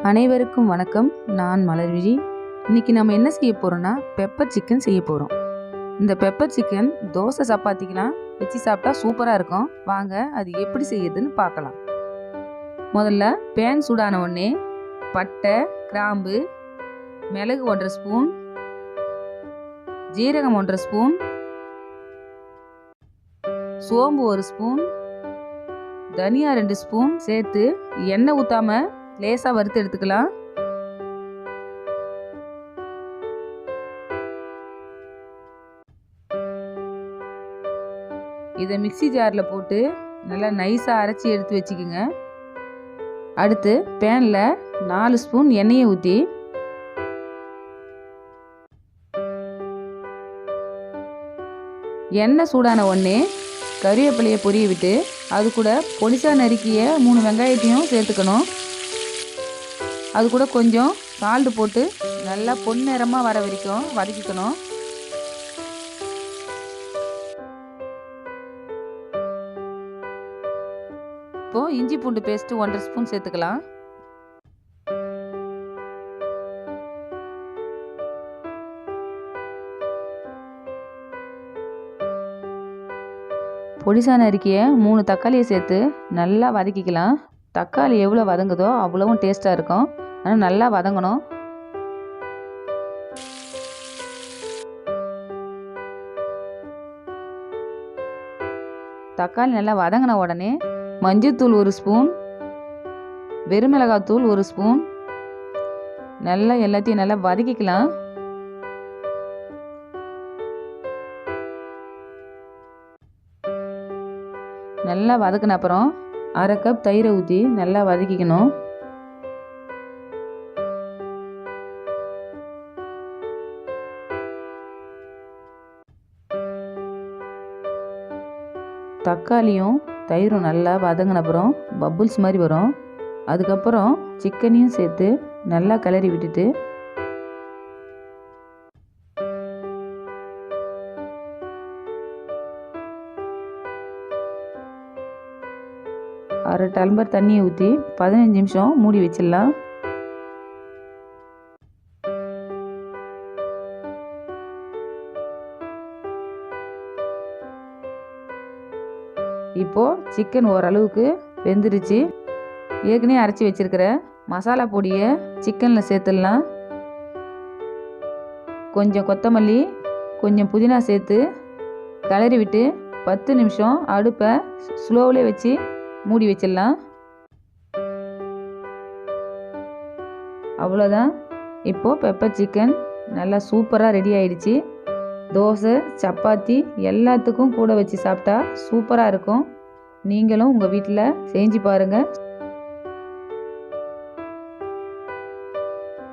அனைவருக்கும் வணக்கம். நான் மலர்விழி. இன்னைக்கு நம்ம என்ன செய்ய போறோம்னா பெப்பர் சிக்கன் செய்ய போறோம். இந்த பெப்பர் சிக்கன் தோசை சப்பாத்திக்கெல்லாம் வச்சு சாப்பிட்டா சூப்பராக இருக்கும். வாங்க அது எப்படி செய்யுதுன்னு பார்க்கலாம். முதல்ல பேன் சூடான உடனே பட்டை, கிராம்பு, மிளகு 1.5 ஸ்பூன், ஜீரகம் 1.5 ஸ்பூன், சோம்பு 1 ஸ்பூன், தனியா 2 ஸ்பூன் சேர்த்து எண்ணெய் ஊற்றாம லேசாக வறுத்து எடுத்துக்கலாம். இதை மிக்ஸி ஜாரில் போட்டு நல்லா நைஸாக அரைச்சி எடுத்து வச்சுக்கோங்க. அடுத்து பேனில் 4 ஸ்பூன் எண்ணெயை ஊற்றி எண்ணெய் சூடான உடனே கறிவேப்பிலையை பொரிய விட்டு அது கூட பொடிசா நறுக்கிய 3 வெங்காயத்தையும் சேர்த்துக்கணும். அது கூட கொஞ்சம் சால்ட் போட்டு நல்லா பொன்னிறமாக வர வரைக்கும் வதக்கிக்கணும். இப்போ இஞ்சி பூண்டு பேஸ்ட் 1.5 ஸ்பூன் சேர்த்துக்கலாம். பொடிசா நறுக்கிய 3 தக்காளியை சேர்த்து நல்லா வதக்கிக்கலாம். தக்காளி எவ்வளோ வதங்குதோ அவ்வளவும் டேஸ்ட்டாக இருக்கும். ஆனால் நல்லா வதங்கணும். தக்காளி நல்லா வதங்கின உடனே மஞ்சள்தூள் 1 ஸ்பூன், வெறுமிளகாத்தூள் 1 ஸ்பூன், நல்லா எல்லாத்தையும் நல்லா வதக்கிக்கலாம். நல்லா வதக்கின அப்புறம் 1/2 கப் தயிரை ஊற்றி நல்லா வதக்கிக்கணும். தக்காளியும் தயிரும் நல்லா வதங்கின அப்புறம் பப்புள்ஸ் மாதிரி வரும். அதுக்கப்புறம் சிக்கனையும் சேர்த்து நல்லா கிளறி விட்டுட்டு அரை டம்ளர் தண்ணியை ஊற்றி 15 நிமிஷம் மூடி வச்சிடலாம். இப்போது சிக்கன் ஓரளவுக்கு வெந்துருச்சு. ஏற்கனவே அரைச்சி வச்சிருக்கிற மசாலா பொடியை சிக்கனில் சேர்த்துடலாம். கொஞ்சம் கொத்தமல்லி, கொஞ்சம் புதினா சேர்த்து கிளறி விட்டு 10 நிமிஷம் அடுப்பை ஸ்லோவிலே வச்சு மூடி வச்சிடலாம். அவ்வளோதான். இப்போது பெப்பர் சிக்கன் நல்லா சூப்பராக ரெடி ஆயிடுச்சு. தோசை, சப்பாத்தி எல்லாத்துக்கும் கூட வச்சு சாப்பிட்டா சூப்பராக இருக்கும். நீங்களும் உங்கள் வீட்டில் செஞ்சு பாருங்கள்.